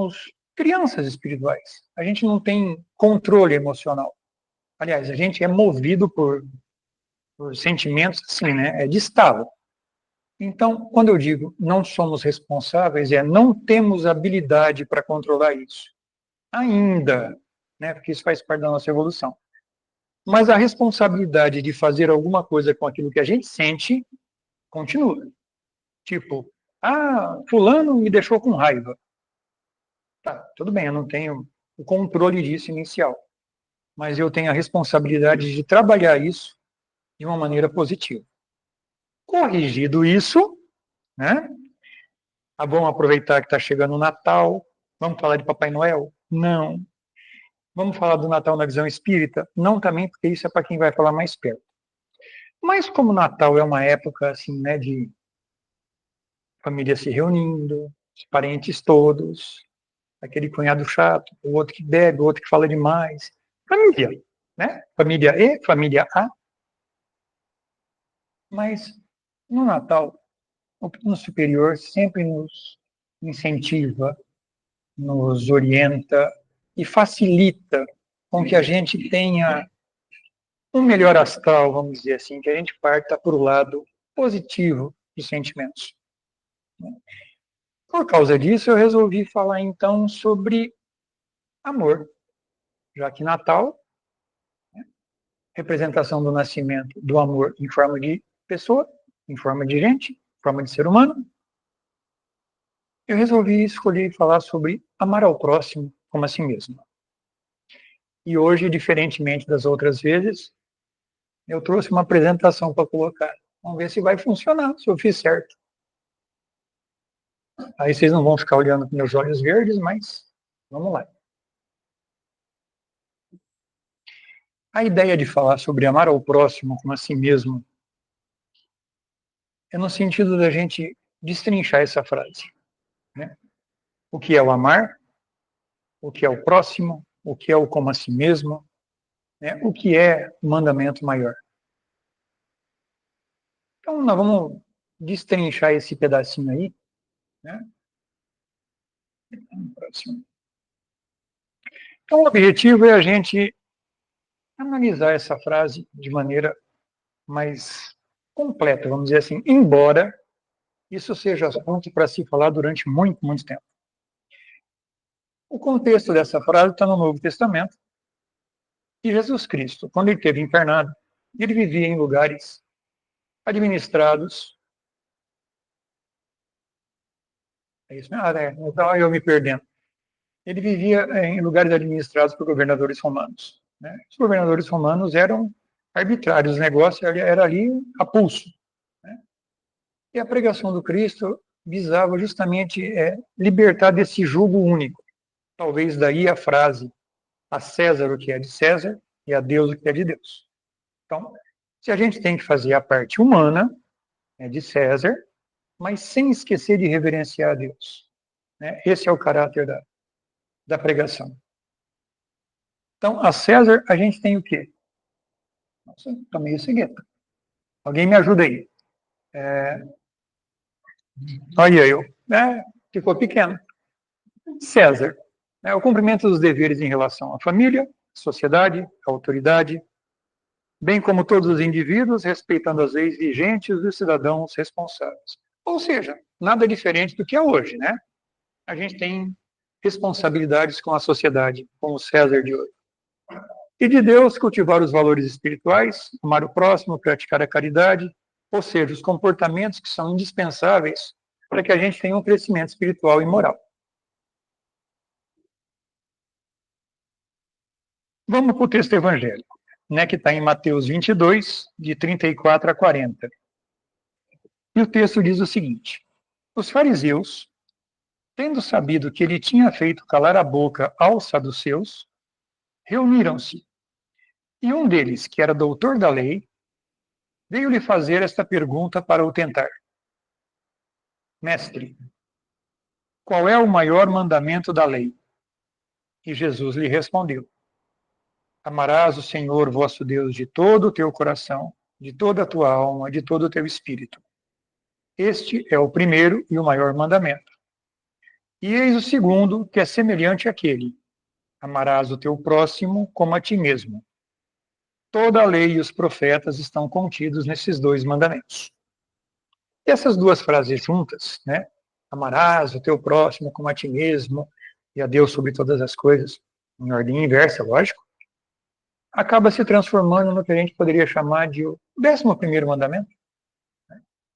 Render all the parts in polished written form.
somos crianças espirituais. A gente não tem controle emocional. Aliás, a gente é movido por sentimentos, assim, né? É de estado. Então, quando eu digo não somos responsáveis, não temos habilidade para controlar isso. Ainda, né? Porque isso faz parte da nossa evolução. Mas a responsabilidade de fazer alguma coisa com aquilo que a gente sente continua. Tipo, fulano me deixou com raiva. Tá, tudo bem, eu não tenho o controle disso inicial. Mas eu tenho a responsabilidade de trabalhar isso de uma maneira positiva. Corrigido isso, né? Vamos aproveitar que está chegando o Natal. Vamos falar de Papai Noel? Não. Vamos falar do Natal na visão espírita? Não também, porque isso é para quem vai falar mais perto. Mas como o Natal é uma época assim, né, de família se reunindo, os parentes todos, aquele cunhado chato, o outro que bebe, o outro que fala demais. Família, né? Família E, família A. Mas no Natal, o plano superior sempre nos incentiva, nos orienta e facilita com que a gente tenha um melhor astral, vamos dizer assim, que a gente parta para o lado positivo dos sentimentos. Por causa disso, eu resolvi falar então sobre amor, já que Natal, representação do nascimento do amor em forma de pessoa, em forma de gente, em forma de ser humano, eu resolvi escolher falar sobre amar ao próximo como a si mesmo. E hoje, diferentemente das outras vezes, eu trouxe uma apresentação para colocar. Vamos ver se vai funcionar, se eu fiz certo. Aí vocês não vão ficar olhando com meus olhos verdes, mas vamos lá. A ideia de falar sobre amar ao próximo como a si mesmo é no sentido da gente destrinchar essa frase, né? O que é o amar, o que é o próximo, o que é o como a si mesmo, né? O que é o mandamento maior. Então, nós vamos destrinchar esse pedacinho aí, né? Então, o objetivo é a gente analisar essa frase de maneira mais completa, vamos dizer assim, embora isso seja assunto para se falar durante muito, muito tempo. O contexto dessa frase está no Novo Testamento, e Jesus Cristo, quando ele esteve encarnado, ele vivia em lugares administrados. É isso, então eu me perdendo. Ele vivia em lugares administrados por governadores romanos, né? Os governadores romanos eram arbitrários, o negócio era ali a pulso, né? E a pregação do Cristo visava justamente libertar desse jugo único. Talvez daí a frase: a César o que é de César e a Deus o que é de Deus. Então, se a gente tem que fazer a parte humana, de César, mas sem esquecer de reverenciar a Deus, né? Esse é o caráter da pregação. Então, a César, a gente tem o quê? Nossa, estou meio cegueta. Alguém me ajuda aí. Olha eu. Ficou pequeno. César. O cumprimento dos deveres em relação à família, sociedade, à autoridade, bem como todos os indivíduos, respeitando as leis vigentes dos cidadãos responsáveis. Ou seja, nada diferente do que é hoje, né? A gente tem responsabilidades com a sociedade, com o César de hoje. E de Deus, cultivar os valores espirituais, amar o próximo, praticar a caridade, ou seja, os comportamentos que são indispensáveis para que a gente tenha um crescimento espiritual e moral. Vamos para o texto evangélico, né, que está em Mateus 22, de 34 a 40. E o texto diz o seguinte: os fariseus, tendo sabido que ele tinha feito calar a boca aos saduceus, reuniram-se. E um deles, que era doutor da lei, veio-lhe fazer esta pergunta para o tentar: Mestre, qual é o maior mandamento da lei? E Jesus lhe respondeu: amarás o Senhor vosso Deus de todo o teu coração, de toda a tua alma, de todo o teu espírito. Este é o primeiro e o maior mandamento. E eis o segundo, que é semelhante àquele: amarás o teu próximo como a ti mesmo. Toda a lei e os profetas estão contidos nesses dois mandamentos. E essas duas frases juntas, né? Amarás o teu próximo como a ti mesmo e a Deus sobre todas as coisas, em ordem inversa, lógico, acaba se transformando no que a gente poderia chamar de o 11º mandamento.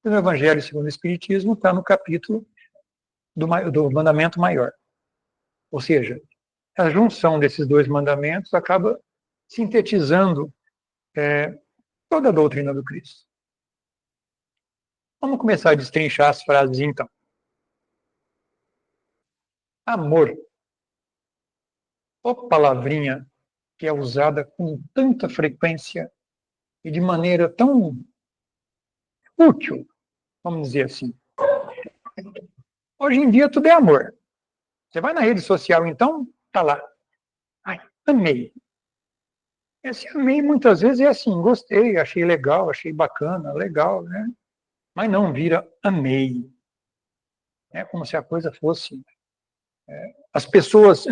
O Evangelho segundo o Espiritismo está no capítulo do mandamento maior. Ou seja, a junção desses dois mandamentos acaba sintetizando toda a doutrina do Cristo. Vamos começar a destrinchar as frases, então. Amor. Ô palavrinha que é usada com tanta frequência e de maneira tão útil, vamos dizer assim. Hoje em dia tudo é amor. Você vai na rede social, então, tá lá. Ai, amei. Esse amei muitas vezes é assim, gostei, achei legal, achei bacana, legal, né? Mas não vira amei. É como se a coisa fosse... as pessoas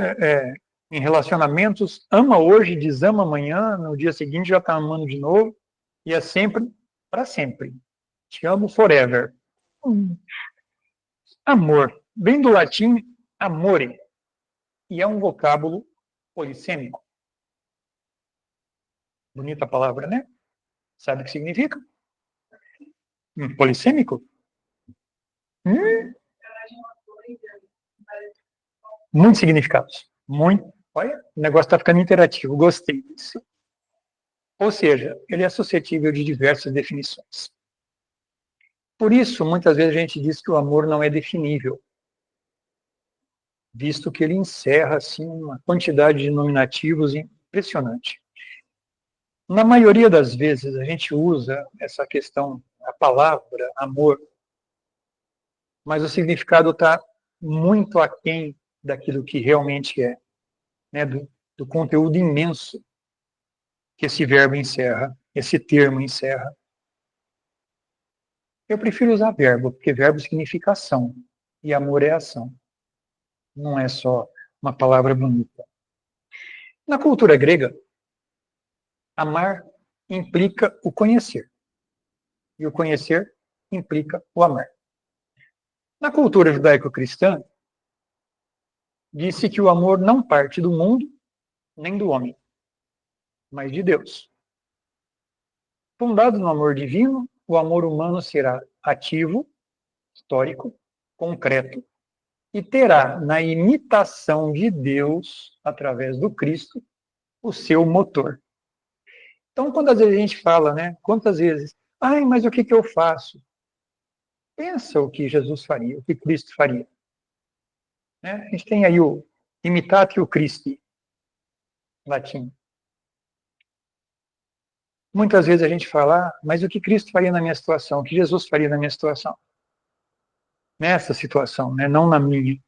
em relacionamentos ama hoje, desama amanhã, no dia seguinte já está amando de novo, e é sempre para sempre. Te amo forever. Amor. Vem do latim amore, e é um vocábulo polissêmico. Bonita palavra, né? Sabe o que significa? Polissêmico? Muitos significados. Muito. Olha, o negócio está ficando interativo. Gostei disso. Ou seja, ele é suscetível de diversas definições. Por isso, muitas vezes a gente diz que o amor não é definível, visto que ele encerra assim, uma quantidade de nominativos impressionante. Na maioria das vezes, a gente usa essa questão, a palavra amor, mas o significado está muito aquém daquilo que realmente é, né, do conteúdo imenso que esse verbo encerra, esse termo encerra. Eu prefiro usar verbo, porque verbo significa ação, e amor é ação. Não é só uma palavra bonita. Na cultura grega, amar implica o conhecer, e o conhecer implica o amar. Na cultura judaico-cristã, disse que o amor não parte do mundo nem do homem, mas de Deus. Fundado no amor divino, o amor humano será ativo, histórico, concreto, e terá, na imitação de Deus, através do Cristo, o seu motor. Então, quando às vezes a gente fala, né, quantas vezes, ai, mas o que eu faço? Pensa o que Jesus faria, o que Cristo faria. Né? A gente tem aí o imitatio Christi, latim. Muitas vezes a gente fala, mas o que Cristo faria na minha situação? O que Jesus faria na minha situação? Nessa situação, né? Não na minha.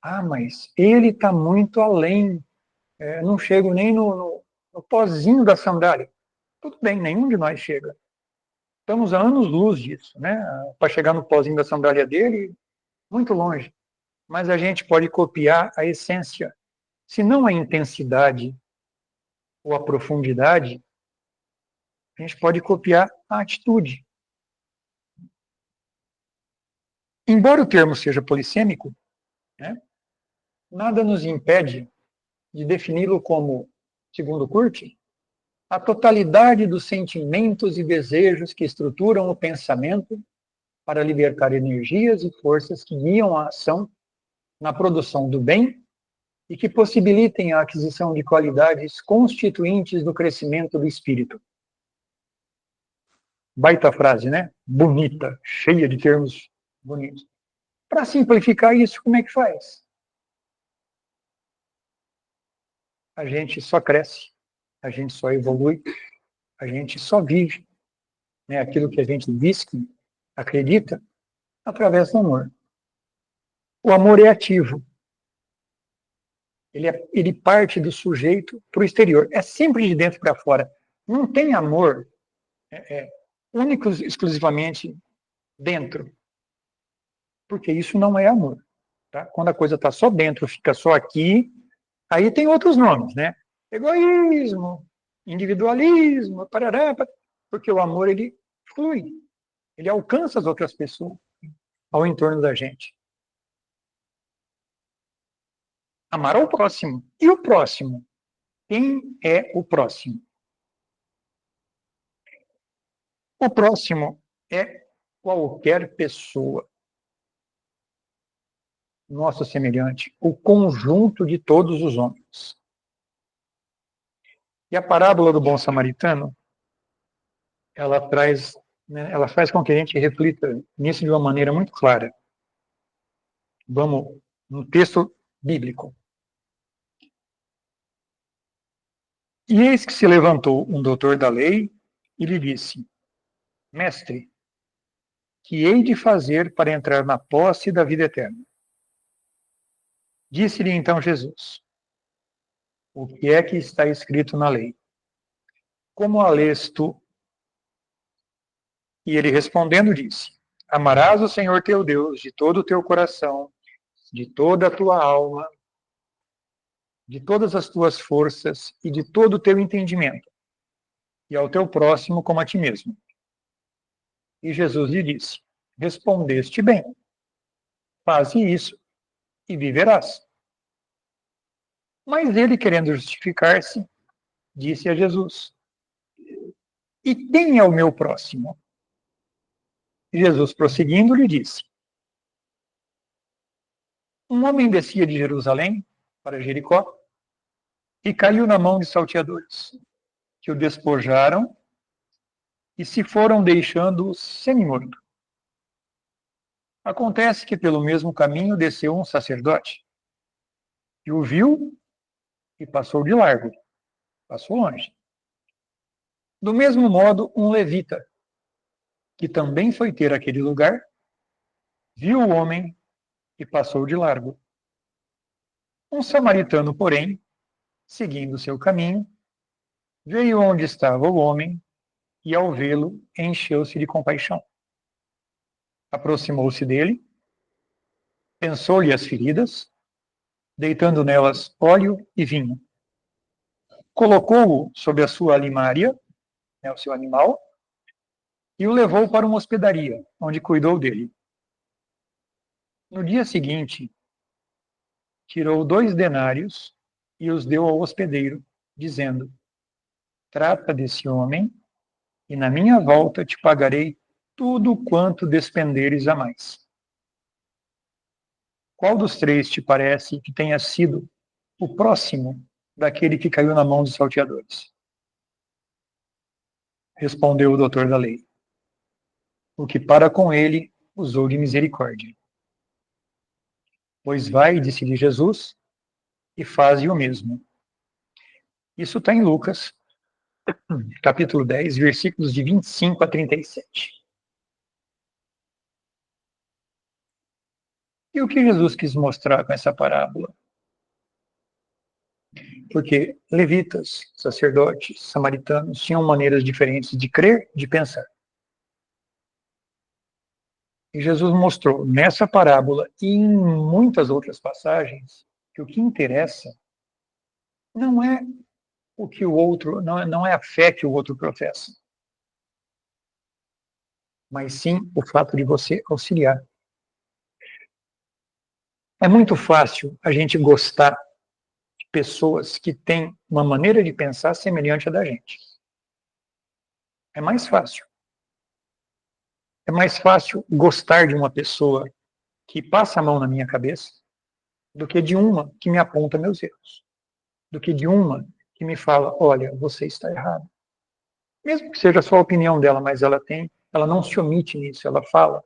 Ah, mas ele está muito além. Não chego nem no pozinho da sandália. Tudo bem, nenhum de nós chega. Estamos a anos-luz disso, né? Para chegar no pozinho da sandália dele, muito longe. Mas a gente pode copiar a essência. Se não a intensidade ou a profundidade, a gente pode copiar a atitude. Embora o termo seja polissêmico, né, nada nos impede de defini-lo como, segundo Kurt, a totalidade dos sentimentos e desejos que estruturam o pensamento para libertar energias e forças que guiam a ação na produção do bem e que possibilitem a aquisição de qualidades constituintes do crescimento do espírito. Baita frase, né? Bonita, cheia de termos bonitos. Para simplificar isso, como é que faz? A gente só cresce, a gente só evolui, a gente só vive, né, aquilo que a gente diz que acredita através do amor. O amor é ativo. Ele parte do sujeito para o exterior. É sempre de dentro para fora. Não tem amor único exclusivamente dentro. Porque isso não é amor. Tá? Quando a coisa está só dentro, fica só aqui, aí tem outros nomes, né? Egoísmo, individualismo, parará, porque o amor, ele flui, ele alcança as outras pessoas ao entorno da gente. Amar ao próximo. E o próximo? Quem é o próximo? O próximo é qualquer pessoa, nosso semelhante, o conjunto de todos os homens. E a parábola do bom samaritano, ela traz, né, ela faz com que a gente reflita nisso de uma maneira muito clara. Vamos no texto bíblico. E eis que se levantou um doutor da lei e lhe disse: Mestre, que hei de fazer para entrar na posse da vida eterna? Disse-lhe então Jesus: O que é que está escrito na lei? Como a lês tu? E ele respondendo disse: Amarás o Senhor teu Deus de todo o teu coração, de toda a tua alma, de todas as tuas forças e de todo o teu entendimento, e ao teu próximo como a ti mesmo. E Jesus lhe disse: Respondeste bem, faze isso e viverás. Mas ele, querendo justificar-se, disse a Jesus: E quem é o meu próximo? E Jesus, prosseguindo, lhe disse: Um homem descia de Jerusalém para Jericó e caiu na mão de salteadores, que o despojaram e se foram deixando-o semi-morto. Acontece que pelo mesmo caminho desceu um sacerdote, e o viu e passou de largo, passou longe. Do mesmo modo, um levita, que também foi ter aquele lugar, viu o homem e passou de largo. Um samaritano, porém, seguindo seu caminho, veio onde estava o homem e, ao vê-lo, encheu-se de compaixão. Aproximou-se dele, pensou-lhe as feridas, deitando nelas óleo e vinho. Colocou-o sobre a sua alimária, né, o seu animal, e o levou para uma hospedaria, onde cuidou dele. No dia seguinte, tirou 2 denários e os deu ao hospedeiro, dizendo: Trata desse homem, e na minha volta te pagarei tudo quanto despenderes a mais. Qual dos 3 te parece que tenha sido o próximo daquele que caiu na mão dos salteadores? Respondeu o doutor da lei: O que para com ele usou de misericórdia. Pois vai, disse-lhe Jesus, e faze o mesmo. Isso está em Lucas, capítulo 10, versículos de 25 a 37. E o que Jesus quis mostrar com essa parábola? Porque levitas, sacerdotes, samaritanos tinham maneiras diferentes de crer, de pensar. E Jesus mostrou nessa parábola e em muitas outras passagens que o que interessa não é o que o outro, não é a fé que o outro professa, mas sim o fato de você auxiliar. É muito fácil a gente gostar de pessoas que têm uma maneira de pensar semelhante à da gente. É mais fácil. É mais fácil gostar de uma pessoa que passa a mão na minha cabeça do que de uma que me aponta meus erros. Do que de uma que me fala, olha, você está errado. Mesmo que seja só a opinião dela, mas ela não se omite nisso, ela fala.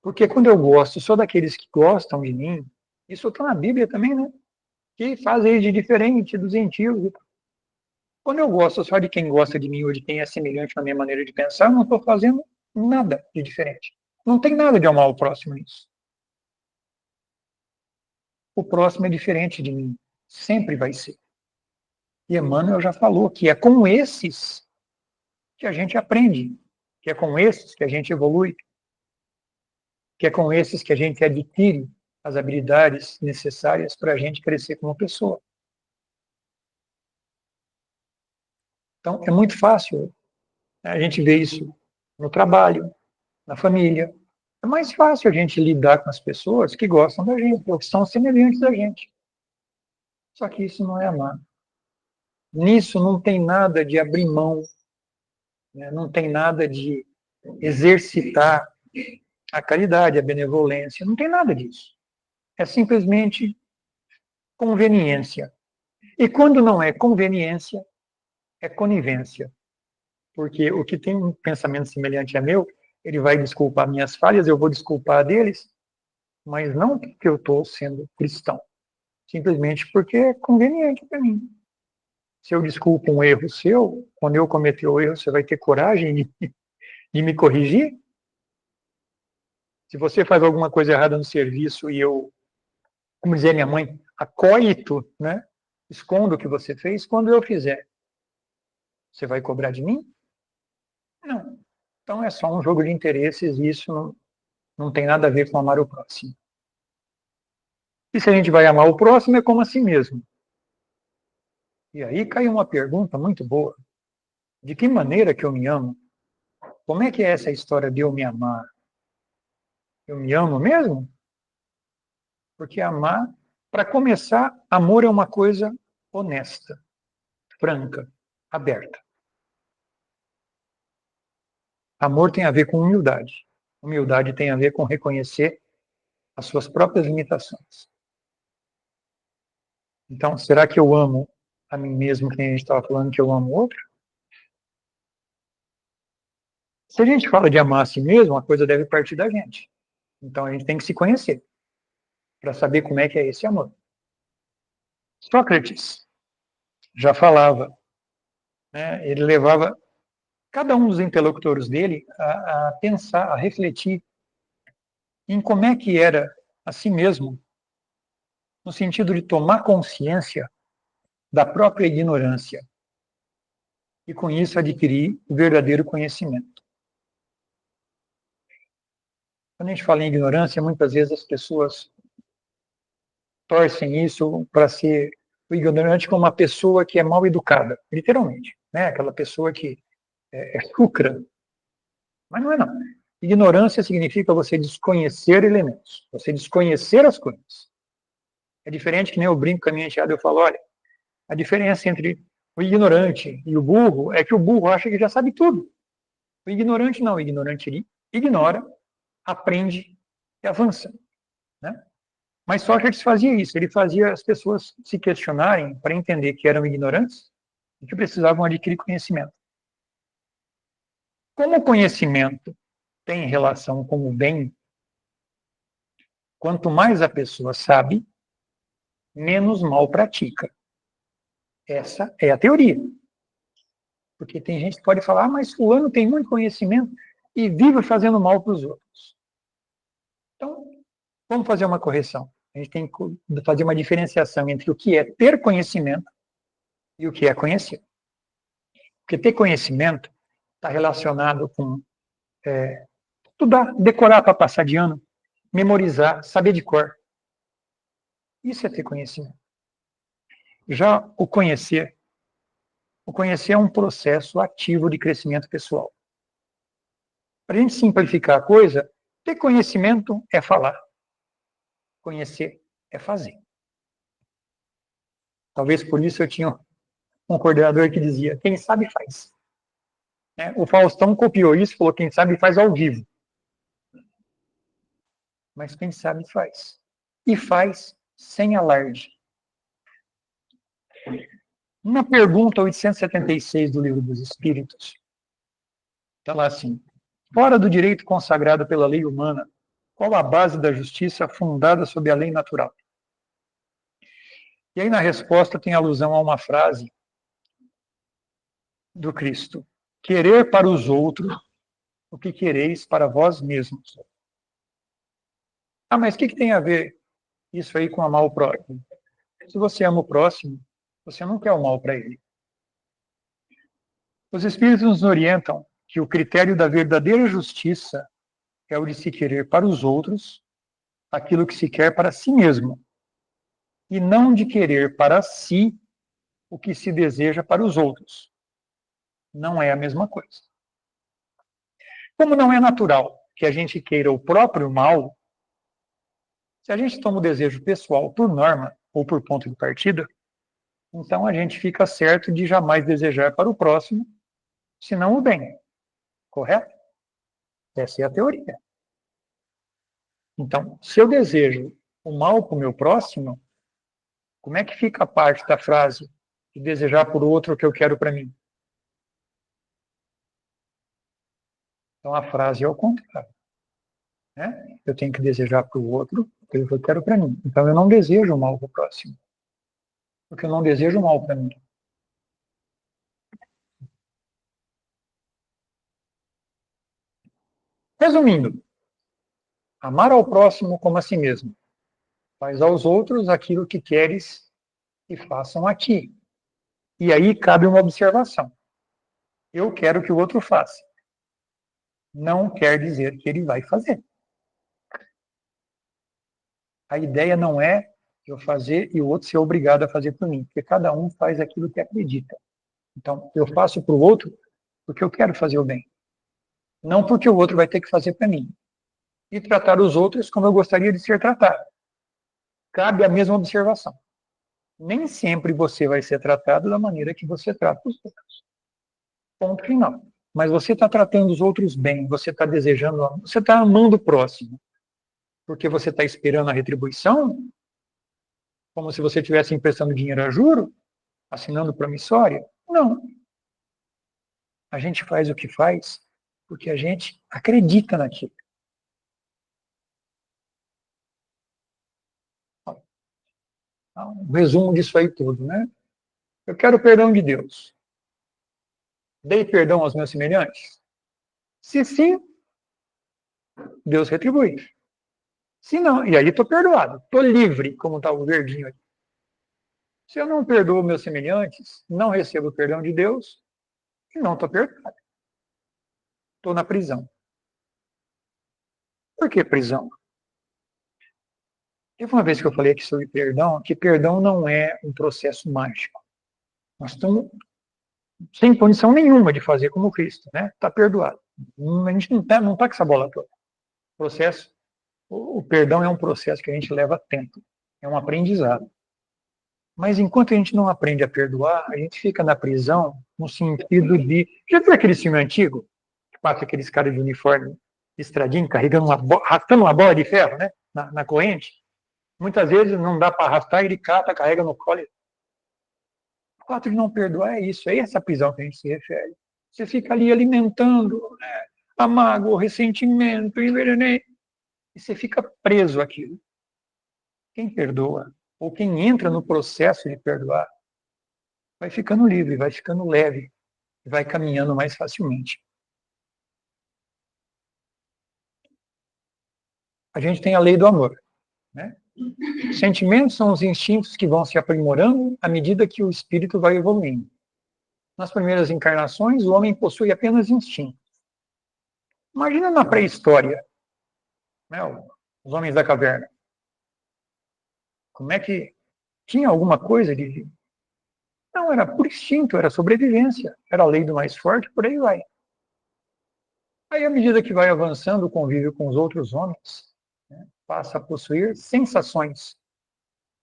Porque quando eu gosto só daqueles que gostam de mim, isso está na Bíblia também, né? Que fazem de diferente dos gentios. Quando eu gosto só de quem gosta de mim ou de quem é semelhante na minha maneira de pensar, eu não estou fazendo nada de diferente. Não tem nada de amar o próximo nisso. O próximo é diferente de mim. Sempre vai ser. E Emmanuel já falou que é com esses que a gente aprende, que é com esses que a gente evolui. que é com esses que a gente adquire as habilidades necessárias para a gente crescer como pessoa. Então, é muito fácil, né? A gente vê isso no trabalho, na família. É mais fácil a gente lidar com as pessoas que gostam da gente, ou que são semelhantes a gente. Só que isso não é amar. Nisso não tem nada de abrir mão, né? Não tem nada de exercitar a caridade, a benevolência, não tem nada disso. É simplesmente conveniência. E quando não é conveniência, é conivência. Porque o que tem um pensamento semelhante a meu, ele vai desculpar minhas falhas, eu vou desculpar a deles, mas não porque eu estou sendo cristão, simplesmente porque é conveniente para mim. Se eu desculpo um erro seu, quando eu cometer o erro, você vai ter coragem de me corrigir? Se você faz alguma coisa errada no serviço e eu, como dizia minha mãe, acóito, né? Escondo o que você fez, quando eu fizer, você vai cobrar de mim? Não. Então é só um jogo de interesses e isso não tem nada a ver com amar o próximo. E se a gente vai amar o próximo, é como a si mesmo. E aí cai uma pergunta muito boa. De que maneira que eu me amo? Como é que é essa história de eu me amar? Eu me amo mesmo? Porque amar, para começar, amor é uma coisa honesta, franca, aberta. Amor tem a ver com humildade. Humildade tem a ver com reconhecer as suas próprias limitações. Então, será que eu amo a mim mesmo, que nem a gente estava falando que eu amo o outro? Se a gente fala de amar a si mesmo, a coisa deve partir da gente. Então, a gente tem que se conhecer para saber como é que é esse amor. Sócrates já falava, né, ele levava cada um dos interlocutores dele a pensar, a refletir em como é que era a si mesmo, no sentido de tomar consciência da própria ignorância e, com isso, adquirir o verdadeiro conhecimento. Quando a gente fala em ignorância, muitas vezes as pessoas torcem isso para ser o ignorante como uma pessoa que é mal educada, literalmente, né? Aquela pessoa que é chucra. Mas não é não. Ignorância significa você desconhecer elementos, você desconhecer as coisas. É diferente que nem eu brinco com a minha enteada, eu falo, olha, a diferença entre o ignorante e o burro é que o burro acha que já sabe tudo. O ignorante não, o ignorante ele ignora, aprende e avança, né? Mas Sócrates fazia isso, ele fazia as pessoas se questionarem para entender que eram ignorantes e que precisavam adquirir conhecimento. Como o conhecimento tem relação com o bem, quanto mais a pessoa sabe, menos mal pratica. Essa é a teoria. Porque tem gente que pode falar, mas fulano tem muito conhecimento e vive fazendo mal para os outros. Então, vamos fazer uma correção. A gente tem que fazer uma diferenciação entre o que é ter conhecimento e o que é conhecer. Porque ter conhecimento está relacionado com estudar, decorar para passar de ano, memorizar, saber de cor. Isso é ter conhecimento. Já o conhecer é um processo ativo de crescimento pessoal. Para a gente simplificar a coisa, ter conhecimento é falar. Conhecer é fazer. Talvez por isso eu tinha um coordenador que dizia, quem sabe faz. O Faustão copiou isso, falou, quem sabe faz ao vivo. Mas quem sabe faz. E faz sem alarde. Na pergunta 876 do Livro dos Espíritos, está lá assim, fora do direito consagrado pela lei humana, qual a base da justiça fundada sob a lei natural? E aí na resposta tem alusão a uma frase do Cristo. Querer para os outros o que quereis para vós mesmos. Ah, mas o que tem a ver isso aí com amar o próximo? Se você ama o próximo, você não quer o mal para ele. Os Espíritos nos orientam que o critério da verdadeira justiça é o de se querer para os outros aquilo que se quer para si mesmo, e não de querer para si o que se deseja para os outros. Não é a mesma coisa. Como não é natural que a gente queira o próprio mal, se a gente toma o desejo pessoal por norma ou por ponto de partida, então a gente fica certo de jamais desejar para o próximo, senão o bem. Correto? Essa é a teoria. Então, se eu desejo o mal para o meu próximo, como é que fica a parte da frase de desejar por outro o que eu quero para mim? Então, a frase é o contrário. Né? Eu tenho que desejar para o outro aquilo que eu quero para mim. Então, eu não desejo o mal para o próximo, porque eu não desejo o mal para mim. Resumindo, amar ao próximo como a si mesmo. Faz aos outros aquilo que queres que façam a ti. E aí cabe uma observação. Eu quero que o outro faça. Não quer dizer que ele vai fazer. A ideia não é eu fazer e o outro ser obrigado a fazer por mim, porque cada um faz aquilo que acredita. Então, eu faço para o outro porque eu quero fazer o bem, não porque o outro vai ter que fazer para mim. E tratar os outros como eu gostaria de ser tratado. Cabe a mesma observação. Nem sempre você vai ser tratado da maneira que você trata os outros. Ponto final. Mas você está tratando os outros bem, você está desejando, você está amando o próximo, porque você está esperando a retribuição, como se você estivesse emprestando dinheiro a juro, assinando promissória? Não. A gente faz o que faz porque a gente acredita naquilo. Um resumo disso aí tudo, né? Eu quero o perdão de Deus. Dei perdão aos meus semelhantes? Se sim, Deus retribui. Se não, e aí estou perdoado, estou livre, como está o verdinho aqui. Se eu não perdoo meus semelhantes, não recebo o perdão de Deus e não estou perdoado. Estou na prisão. Por que prisão? Teve uma vez que eu falei aqui sobre perdão, que perdão não é um processo mágico. Nós estamos sem condição nenhuma de fazer como Cristo, né? Está perdoado. A gente não está com essa bola toda. O perdão é um processo que a gente leva tempo. É um aprendizado. Mas enquanto a gente não aprende a perdoar, a gente fica na prisão no sentido de... Já viu aquele filme antigo? Que passa aqueles caras de uniforme estradinho, carregando arrastando uma bola de ferro, né? Na corrente. Muitas vezes não dá para arrastar, ele cata, carrega no colo. O fato de não perdoar é isso, é essa prisão que a gente se refere. Você fica ali alimentando, né, a mágoa, o ressentimento, e você fica preso àquilo. Quem perdoa, ou quem entra no processo de perdoar, vai ficando livre, vai ficando leve, vai caminhando mais facilmente. A gente tem a lei do amor, né? Sentimentos são os instintos que vão se aprimorando à medida que o espírito vai evoluindo. Nas primeiras encarnações, o homem possui apenas instintos. Imagina na pré-história, né, os homens da caverna. Como é que tinha alguma coisa de... Não, era por instinto, era sobrevivência, era a lei do mais forte, por aí vai. Aí, à medida que vai avançando o convívio com os outros homens, né, passa a possuir sensações.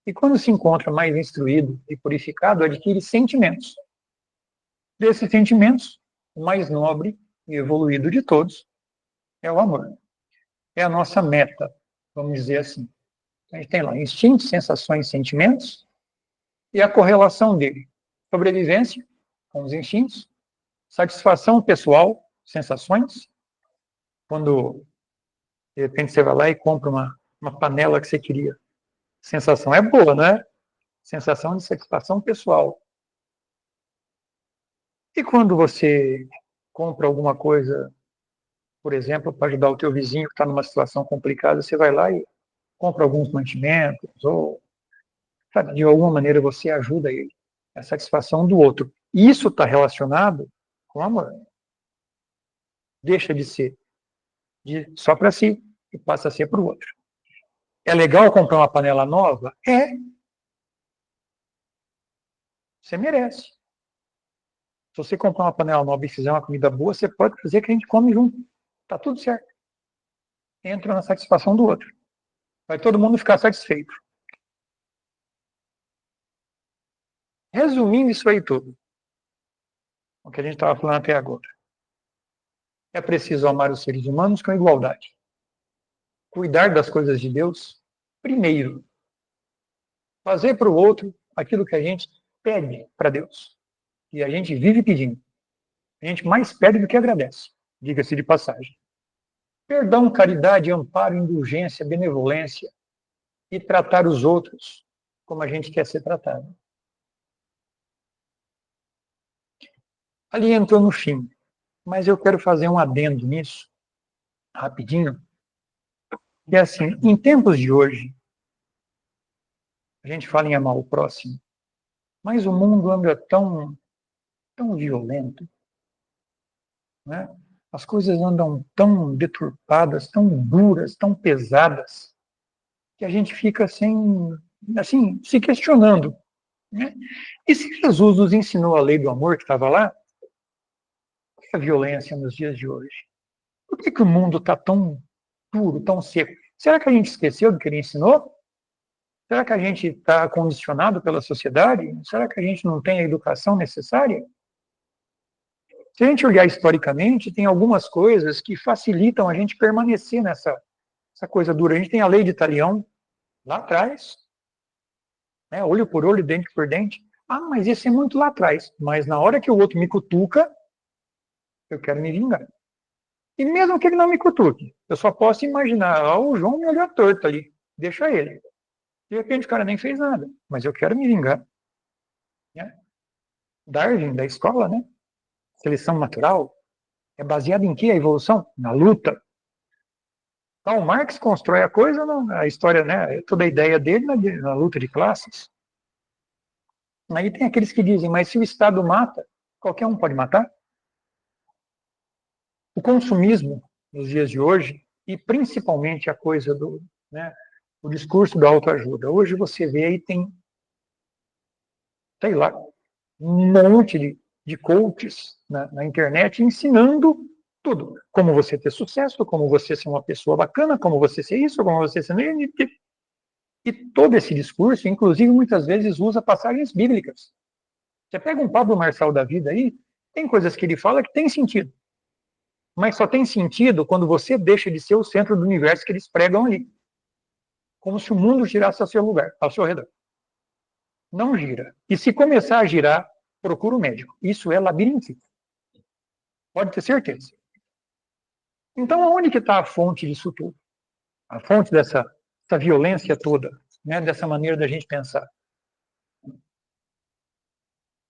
E quando se encontra mais instruído e purificado, adquire sentimentos. Desses sentimentos, o mais nobre e evoluído de todos é o amor. É a nossa meta, vamos dizer assim. A gente tem lá instintos, sensações, sentimentos, e a correlação dele. Sobrevivência, com os instintos, satisfação pessoal, sensações. Quando, de repente, você vai lá e compra uma panela que você queria. Sensação é boa, né? Sensação de satisfação pessoal. E quando você compra alguma coisa, por exemplo, para ajudar o teu vizinho que está numa situação complicada, você vai lá e compra alguns mantimentos, ou, sabe, de alguma maneira você ajuda ele. A satisfação do outro. Isso está relacionado com amor. Deixa de ser de só para si e passa a ser para o outro. É legal comprar uma panela nova? É. Você merece. Se você comprar uma panela nova e fizer uma comida boa, você pode fazer que a gente come junto. Tá tudo certo. Entra na satisfação do outro. Vai todo mundo ficar satisfeito. Resumindo isso aí tudo, o que a gente estava falando até agora. É preciso amar os seres humanos com igualdade. Cuidar das coisas de Deus primeiro. Fazer para o outro aquilo que a gente pede para Deus. E a gente vive pedindo. A gente mais pede do que agradece, diga-se de passagem. Perdão, caridade, amparo, indulgência, benevolência e tratar os outros como a gente quer ser tratado. Ali entrou no fim, mas eu quero fazer um adendo nisso, rapidinho, que é assim, em tempos de hoje, a gente fala em amar o próximo, mas o mundo anda tão violento, né? As coisas andam tão deturpadas, tão duras, tão pesadas, que a gente fica assim, se questionando, né? E se Jesus nos ensinou a lei do amor que estava lá, por que a violência nos dias de hoje? Por que o mundo está tão duro, tão seco? Será que a gente esqueceu do que ele ensinou? Será que a gente está condicionado pela sociedade? Será que a gente não tem a educação necessária? Se a gente olhar historicamente, tem algumas coisas que facilitam a gente permanecer nessa coisa dura. A gente tem a lei de Talião, lá atrás, né? Olho por olho, dente por dente. Ah, mas isso é muito lá atrás. Mas na hora que o outro me cutuca, eu quero me vingar. E mesmo que ele não me cutuque, eu só posso imaginar, o João me olhou torto ali, deixa ele. De repente o cara nem fez nada, mas eu quero me vingar. Né? Darwin, da escola, né? Seleção natural, é baseada em quê a evolução? Na luta. Então, o Marx constrói a coisa, a história, né? Toda a ideia dele na luta de classes. Aí tem aqueles que dizem, mas se o Estado mata, qualquer um pode matar? O consumismo, nos dias de hoje, e principalmente a coisa né, o discurso da autoajuda. Hoje você vê aí, sei lá, um monte de coaches na internet ensinando tudo. Como você ter sucesso, como você ser uma pessoa bacana, como você ser isso, como você ser... E todo esse discurso, inclusive, muitas vezes usa passagens bíblicas. Você pega um Pablo Marçal da vida aí, tem coisas que ele fala que tem sentido. Mas só tem sentido quando você deixa de ser o centro do universo que eles pregam ali. Como se o mundo girasse ao seu lugar, ao seu redor. Não gira. E se começar a girar, procura o médico. Isso é labirintite. Pode ter certeza. Então, aonde que está a fonte disso tudo? A fonte dessa violência toda, né? Dessa maneira da gente pensar.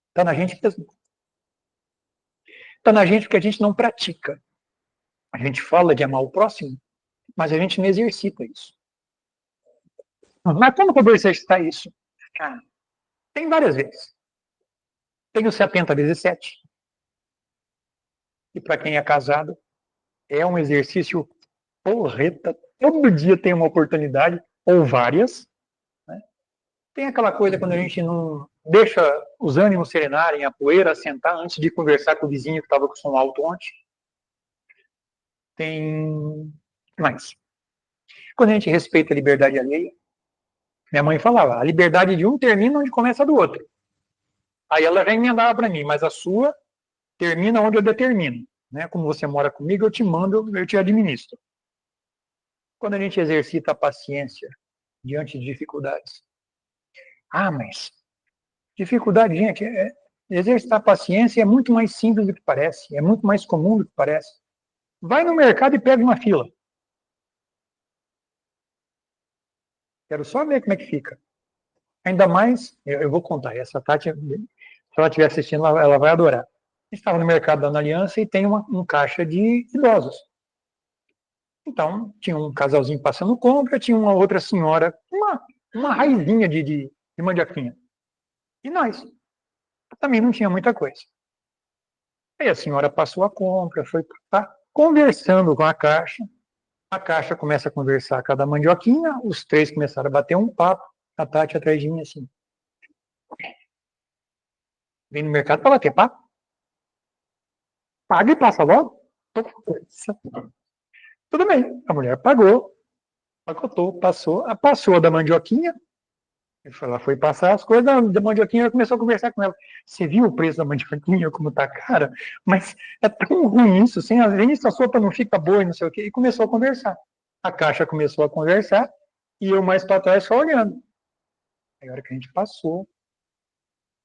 Está na gente mesmo. Está na gente porque a gente não pratica. A gente fala de amar o próximo, mas a gente não exercita isso. Mas como que eu vou exercitar isso? Ah, tem várias vezes. Tem o 70 vezes 7. E para quem é casado, é um exercício porreta. Todo dia tem uma oportunidade, ou várias. Né? Tem aquela coisa quando a gente não deixa os ânimos serenarem, a poeira assentar antes de conversar com o vizinho que estava com o som alto ontem. Tem mais. Quando a gente respeita a liberdade alheia, minha mãe falava, a liberdade de um termina onde começa a do outro. Aí ela já emendava para mim, mas a sua termina onde eu determino. Né? Como você mora comigo, eu te mando, eu te administro. Quando a gente exercita a paciência diante de dificuldades. Ah, mas dificuldade, gente, exercitar a paciência é muito mais simples do que parece, é muito mais comum do que parece. Vai no mercado e pega uma fila. Quero só ver como é que fica. Ainda mais, eu vou contar, essa Tati, se ela estiver assistindo, ela vai adorar. Estava no mercado dando aliança e tem um caixa de idosos. Então, tinha um casalzinho passando compra, tinha uma outra senhora, uma raizinha de mandioquinha. E nós. Também não tinha muita coisa. Aí a senhora passou a compra, foi tá conversando com a caixa, A Caixa começa a conversar com a da mandioquinha, os três começaram a bater um papo, a Tati atrás de mim assim. Vem no mercado para bater papo? Paga e passa logo? Tudo bem, a mulher pagou, pacotou, passou a da mandioquinha, ela foi passar as coisas da mandioquinha, ela começou a conversar com ela. Você viu o preço da mandioquinha, como tá cara? Mas é tão ruim isso, sem às vezes a sopa não fica boa e não sei o quê. E começou a conversar. A Caixa começou a conversar e eu mais para trás só olhando. Aí a hora que a gente passou,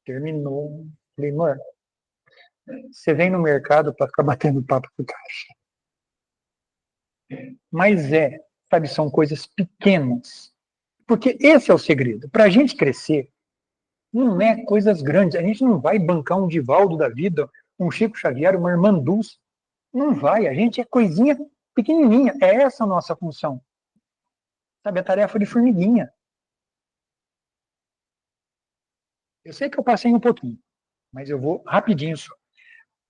terminou, falei, amor, você vem no mercado para ficar batendo papo com o Caixa. Mas sabe, são coisas pequenas. Porque esse é o segredo. Para a gente crescer, não é coisas grandes. A gente não vai bancar um Divaldo da vida, um Chico Xavier, uma Irmã Dulce. Não vai. A gente é coisinha pequenininha. É essa a nossa função. Sabe, a tarefa de formiguinha. Eu sei que eu passei um pouquinho, mas eu vou rapidinho só.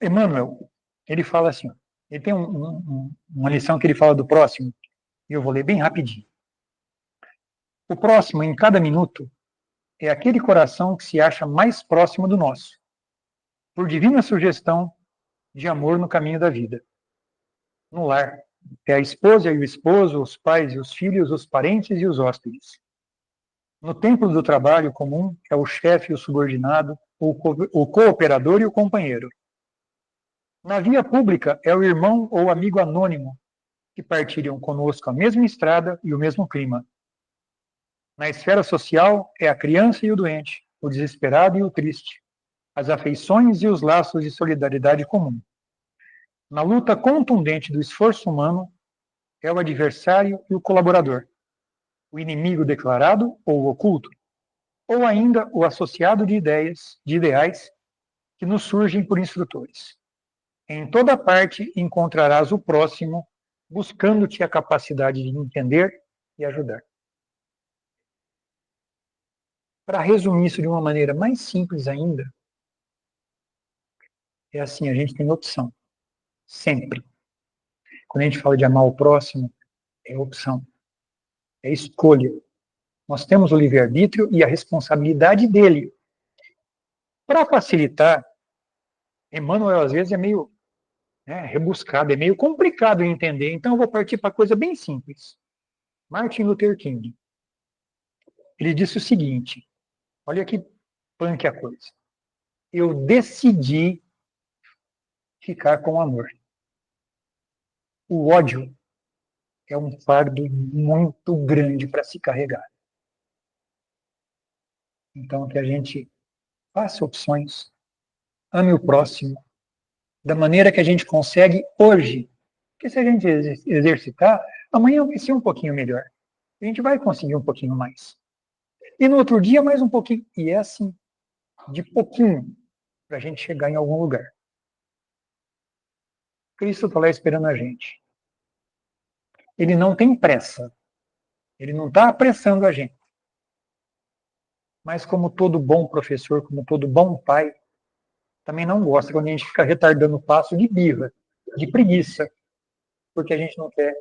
Emmanuel, ele fala assim, ele tem uma lição que ele fala do próximo, e eu vou ler bem rapidinho. O próximo, em cada minuto, é aquele coração que se acha mais próximo do nosso, por divina sugestão de amor no caminho da vida. No lar, é a esposa e o esposo, os pais e os filhos, os parentes e os hóspedes. No templo do trabalho comum, é o chefe e o subordinado, o cooperador e o companheiro. Na via pública, é o irmão ou amigo anônimo que partilham conosco a mesma estrada e o mesmo clima. Na esfera social, é a criança e o doente, o desesperado e o triste, as afeições e os laços de solidariedade comum. Na luta contundente do esforço humano, é o adversário e o colaborador, o inimigo declarado ou oculto, ou ainda o associado de ideias, de ideais que nos surgem por instrutores. Em toda parte encontrarás o próximo, buscando-te a capacidade de entender e ajudar. Para resumir isso de uma maneira mais simples ainda, é assim, a gente tem opção, sempre. Quando a gente fala de amar o próximo, é opção, é escolha. Nós temos o livre-arbítrio e a responsabilidade dele. Para facilitar, Emmanuel às vezes é meio rebuscado, é meio complicado de entender, então eu vou partir para coisa bem simples. Martin Luther King, ele disse o seguinte, olha que punk a coisa. Eu decidi ficar com o amor. O ódio é um fardo muito grande para se carregar. Então, que a gente faça opções, ame o próximo, da maneira que a gente consegue hoje. Porque se a gente exercitar, amanhã vai ser um pouquinho melhor. A gente vai conseguir um pouquinho mais. E no outro dia, mais um pouquinho. E é assim, de pouquinho, para a gente chegar em algum lugar. Cristo está lá esperando a gente. Ele não tem pressa. Ele não está apressando a gente. Mas como todo bom professor, como todo bom pai, também não gosta quando a gente fica retardando o passo de birra, de preguiça, porque a gente não quer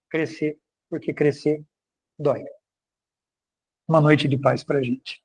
crescer, porque crescer dói. Uma noite de paz para a gente.